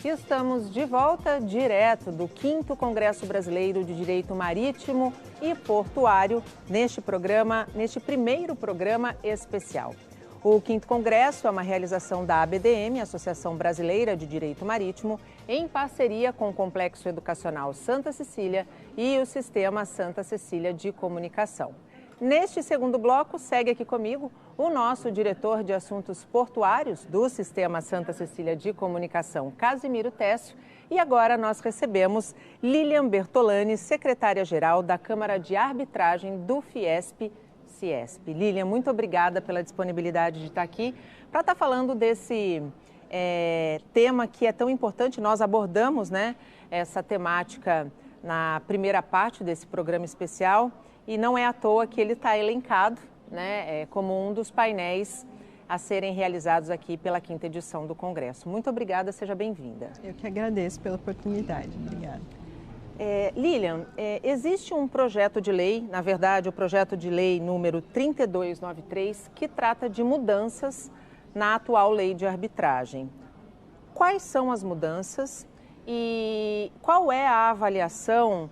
E estamos de volta direto do 5º Congresso Brasileiro de Direito Marítimo e Portuário neste primeiro programa especial. O 5º Congresso é uma realização da ABDM, Associação Brasileira de Direito Marítimo, em parceria com o Complexo Educacional Santa Cecília e o Sistema Santa Cecília de Comunicação. Neste segundo bloco, segue aqui comigo o nosso diretor de assuntos portuários do Sistema Santa Cecília de Comunicação, Casimiro Técio. E agora nós recebemos Lilian Bertolani, secretária-geral da Câmara de Arbitragem do Fiesp-Ciesp. Lilian, muito obrigada pela disponibilidade de estar aqui para estar falando desse tema que é tão importante. Nós abordamos, essa temática na primeira parte desse programa especial. E não é à toa que ele está elencado, como um dos painéis a serem realizados aqui pela 5ª edição do Congresso. Muito obrigada, seja bem-vinda. Eu que agradeço pela oportunidade. Obrigada. Lilian, existe um projeto de lei, na verdade, o projeto de lei número 3293, que trata de mudanças na atual lei de arbitragem. Quais são as mudanças e qual é a avaliação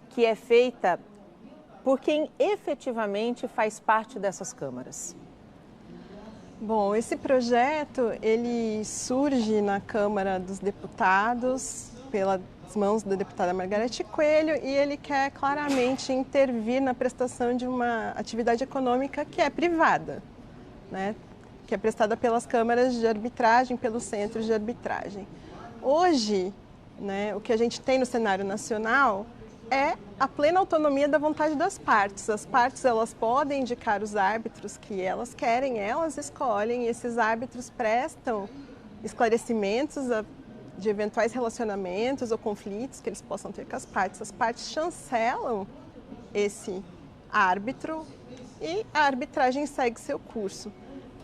que é feita por quem efetivamente faz parte dessas câmaras? Bom, esse projeto ele surge na Câmara dos Deputados pelas mãos da deputada Margarete Coelho e ele quer claramente intervir na prestação de uma atividade econômica que é privada, que é prestada pelas câmaras de arbitragem, pelos centros de arbitragem. Hoje, o que a gente tem no cenário nacional é a plena autonomia da vontade das partes. As partes elas podem indicar os árbitros que elas querem, elas escolhem, e esses árbitros prestam esclarecimentos de eventuais relacionamentos ou conflitos que eles possam ter com as partes. As partes chancelam esse árbitro e a arbitragem segue seu curso.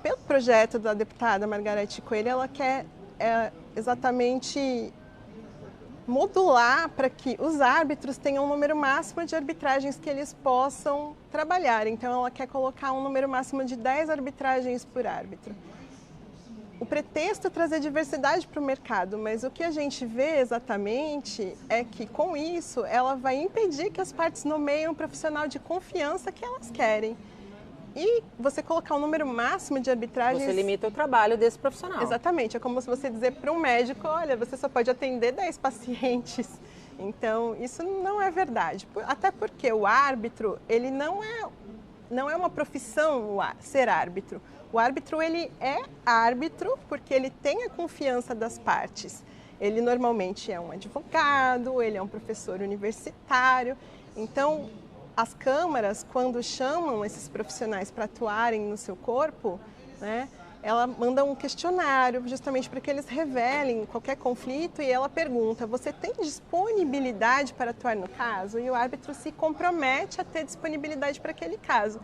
Pelo projeto da deputada Margarete Coelho, ela quer exatamente modular para que os árbitros tenham um número máximo de arbitragens que eles possam trabalhar. Então, ela quer colocar um número máximo de 10 arbitragens por árbitro. O pretexto é trazer diversidade para o mercado, mas o que a gente vê exatamente é que, com isso, ela vai impedir que as partes nomeiem um profissional de confiança que elas querem. E você colocar um número máximo de arbitragens... Você limita o trabalho desse profissional. Exatamente. É como se você dizer para um médico, olha, você só pode atender 10 pacientes. Então, isso não é verdade. Até porque o árbitro, ele não é uma profissão ser árbitro. O árbitro, ele é árbitro porque ele tem a confiança das partes. Ele normalmente é um advogado, ele é um professor universitário. Então, as câmaras, quando chamam esses profissionais para atuarem no seu corpo, ela manda um questionário justamente para que eles revelem qualquer conflito e ela pergunta, você tem disponibilidade para atuar no caso? E o árbitro se compromete a ter disponibilidade para aquele caso.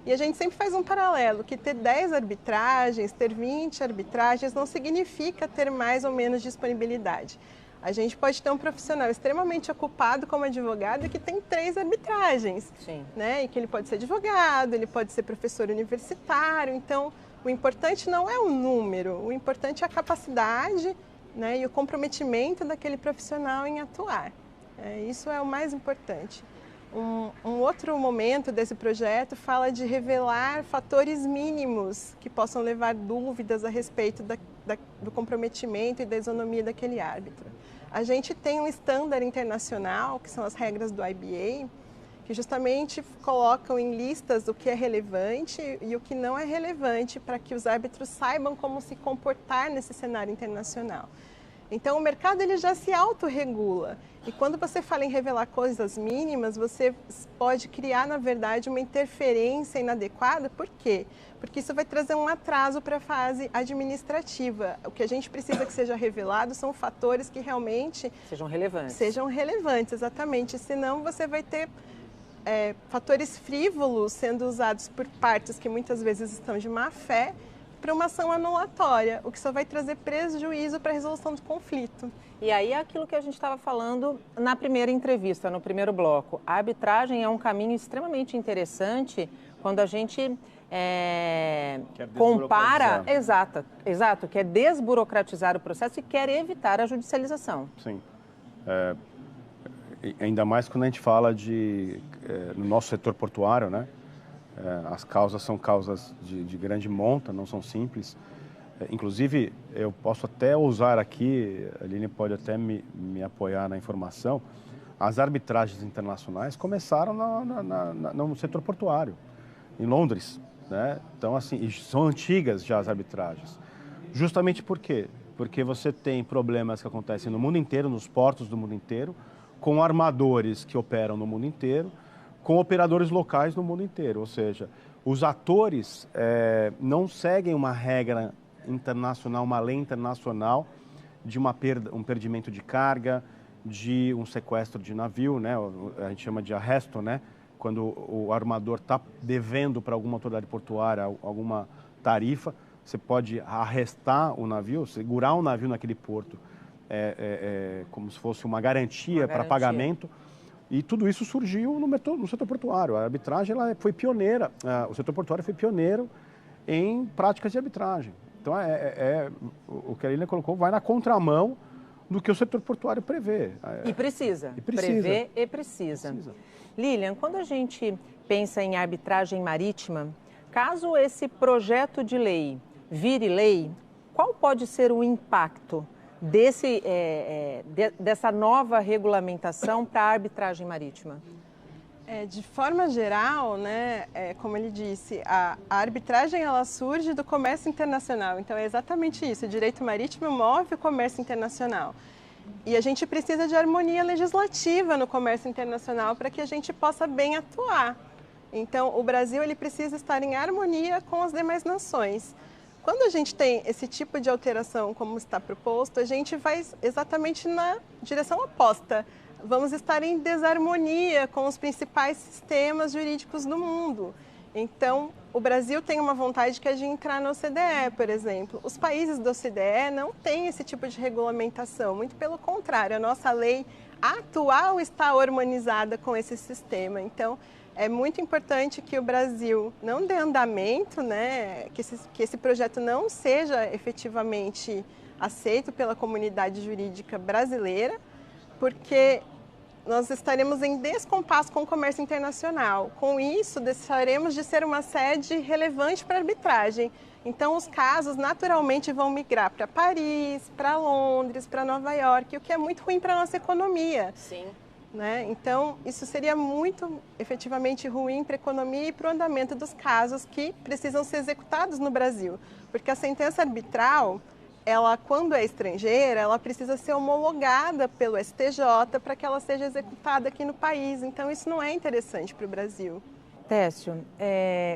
E a gente sempre faz um paralelo, que ter 10 arbitragens, ter 20 arbitragens não significa ter mais ou menos disponibilidade. A gente pode ter um profissional extremamente ocupado como advogado que tem 3 arbitragens. Sim. E que ele pode ser advogado, ele pode ser professor universitário. Então, o importante não é o número, o importante é a capacidade e o comprometimento daquele profissional em atuar. Isso é o mais importante. Um outro momento desse projeto fala de revelar fatores mínimos que possam levar dúvidas a respeito do comprometimento e da isonomia daquele árbitro. A gente tem um estándar internacional, que são as regras do IBA, que justamente colocam em listas o que é relevante e o que não é relevante para que os árbitros saibam como se comportar nesse cenário internacional. Então, o mercado ele já se autorregula. E quando você fala em revelar coisas mínimas, você pode criar, na verdade, uma interferência inadequada. Por quê? Porque isso vai trazer um atraso para a fase administrativa. O que a gente precisa que seja revelado são fatores que realmente... Sejam relevantes. Sejam relevantes, exatamente. Senão, você vai ter fatores frívolos sendo usados por partes que muitas vezes estão de má fé para uma ação anulatória, o que só vai trazer prejuízo para a resolução do conflito. E aí é aquilo que a gente estava falando na primeira entrevista, no primeiro bloco. A arbitragem é um caminho extremamente interessante quando a gente compara... Exato, quer desburocratizar o processo e quer evitar a judicialização. Sim. Ainda mais quando a gente fala no nosso setor portuário, né? As causas são causas de grande monta, não são simples. Inclusive, eu posso até usar aqui, a Aline pode até me apoiar na informação, as arbitragens internacionais começaram no setor portuário, em Londres, né? Então, assim, são antigas já as arbitragens. Justamente por quê? Porque você tem problemas que acontecem no mundo inteiro, nos portos do mundo inteiro, com armadores que operam no mundo inteiro, com operadores locais no mundo inteiro. Ou seja, os atores não seguem uma regra internacional, uma lei internacional de um perdimento de carga, de um sequestro de navio, né? A gente chama de arresto, né? Quando o armador está devendo para alguma autoridade portuária alguma tarifa, você pode arrestar o navio, segurar o navio naquele porto, como se fosse uma garantia para pagamento. E tudo isso surgiu no setor portuário. A arbitragem foi pioneira, o setor portuário foi pioneiro em práticas de arbitragem. Então, o que a Aline colocou vai na contramão do que o setor portuário prevê. E precisa. Prevê e precisa. Lilian, quando a gente pensa em arbitragem marítima, caso esse projeto de lei vire lei, qual pode ser o impacto dessa nova regulamentação para a arbitragem marítima? De forma geral, né, como ele disse, a arbitragem ela surge do comércio internacional. Então é exatamente isso, o direito marítimo move o comércio internacional. E a gente precisa de harmonia legislativa no comércio internacional para que a gente possa bem atuar. Então o Brasil ele precisa estar em harmonia com as demais nações. Quando a gente tem esse tipo de alteração como está proposto, a gente vai exatamente na direção oposta. Vamos estar em desarmonia com os principais sistemas jurídicos do mundo. Então, o Brasil tem uma vontade que é de entrar na OCDE, por exemplo. Os países da OCDE não têm esse tipo de regulamentação, muito pelo contrário, a nossa lei atual está harmonizada com esse sistema. Então, é muito importante que o Brasil não dê andamento, né, que esse projeto não seja efetivamente aceito pela comunidade jurídica brasileira, porque nós estaremos em descompasso com o comércio internacional. Com isso, deixaremos de ser uma sede relevante para a arbitragem. Então, os casos naturalmente vão migrar para Paris, para Londres, para Nova York, o que é muito ruim para a nossa economia. Sim. Né? Então, isso seria muito efetivamente ruim para a economia e para o andamento dos casos que precisam ser executados no Brasil. Porque a sentença arbitral, ela, quando é estrangeira, ela precisa ser homologada pelo STJ para que ela seja executada aqui no país. Então, isso não é interessante para o Brasil. Técio,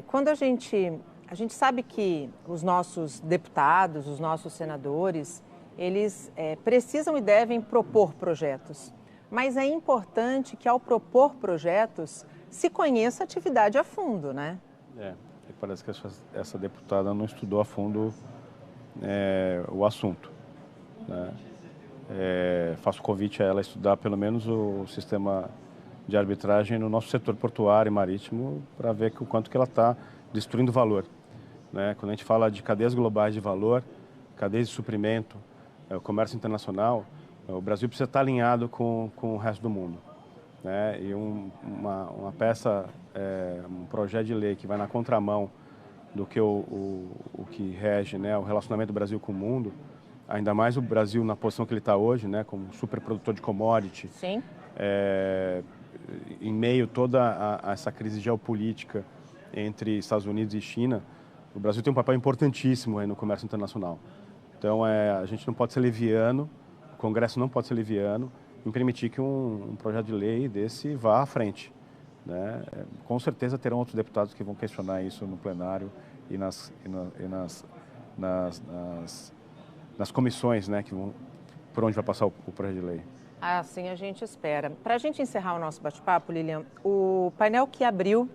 quando a gente sabe que os nossos deputados, os nossos senadores, eles precisam e devem propor projetos. Mas é importante que, ao propor projetos, se conheça a atividade a fundo, né? Parece que essa deputada não estudou a fundo o assunto, né? Faço convite a ela estudar pelo menos o sistema de arbitragem no nosso setor portuário e marítimo para ver o quanto que ela está destruindo valor, né? Quando a gente fala de cadeias globais de valor, cadeias de suprimento, o comércio internacional, o Brasil precisa estar alinhado com o resto do mundo, né? E uma peça, um projeto de lei que vai na contramão do que o que rege, né, o relacionamento do Brasil com o mundo, ainda mais o Brasil na posição que ele está hoje, né, como superprodutor de commodity. Sim. Em meio a toda essa crise geopolítica entre Estados Unidos e China, o Brasil tem um papel importantíssimo aí no comércio internacional. Então, a gente não pode ser leviano, o Congresso não pode ser leviano em permitir que um projeto de lei desse vá à frente, né? Com certeza terão outros deputados que vão questionar isso no plenário e nas comissões, né, que vão, por onde vai passar o projeto de lei. Assim a gente espera. Para a gente encerrar o nosso bate-papo, Lilian, o painel que abriu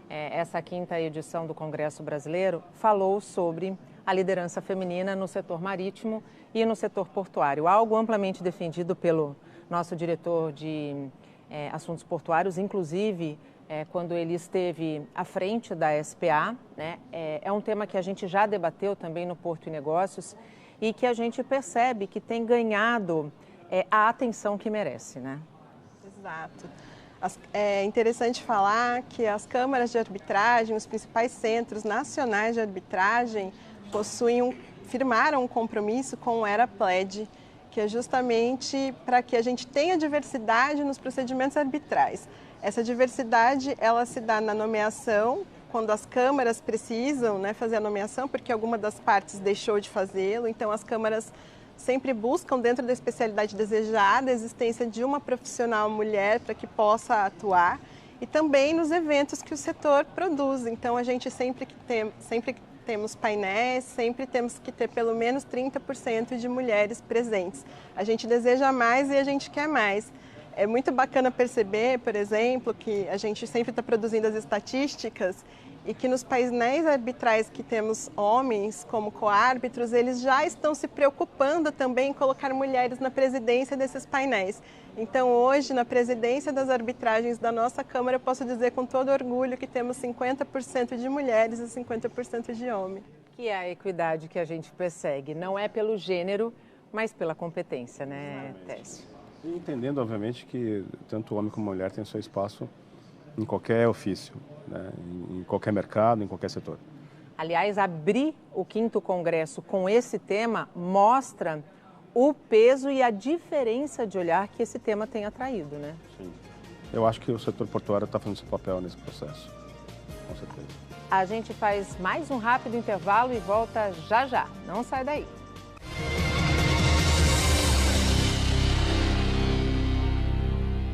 essa 5ª edição do Congresso Brasileiro falou sobre a liderança feminina no setor marítimo e no setor portuário, algo amplamente defendido pelo nosso diretor de assuntos portuários, inclusive quando ele esteve à frente da SPA, né? É um tema que a gente já debateu também no Porto e Negócios e que a gente percebe que tem ganhado a atenção que merece, né? Exato. É interessante falar que as câmaras de arbitragem, os principais centros nacionais de arbitragem, firmaram um compromisso com o ERA-PLED, que é justamente para que a gente tenha diversidade nos procedimentos arbitrais. Essa diversidade, ela se dá na nomeação, quando as câmaras precisam, né, fazer a nomeação, porque alguma das partes deixou de fazê-lo. Então, as câmaras sempre buscam, dentro da especialidade desejada, a existência de uma profissional mulher para que possa atuar. E também nos eventos que o setor produz. Então, a gente sempre que temos painéis, sempre temos que ter pelo menos 30% de mulheres presentes. A gente deseja mais e a gente quer mais. É muito bacana perceber, por exemplo, que a gente sempre está produzindo as estatísticas e que nos painéis arbitrais que temos homens como coárbitros, eles já estão se preocupando também em colocar mulheres na presidência desses painéis. Então, hoje, na presidência das arbitragens da nossa Câmara, eu posso dizer com todo orgulho que temos 50% de mulheres e 50% de homens. Que é a equidade que a gente persegue, não é pelo gênero, mas pela competência, né, Técio? E entendendo, obviamente, que tanto homem como mulher têm seu espaço em qualquer ofício, né? Em qualquer mercado, em qualquer setor. Aliás, abrir o 5º Congresso com esse tema mostra o peso e a diferença de olhar que esse tema tem atraído, né? Sim. Eu acho que o setor portuário está fazendo seu papel nesse processo, com certeza. A gente faz mais um rápido intervalo e volta já já. Não sai daí.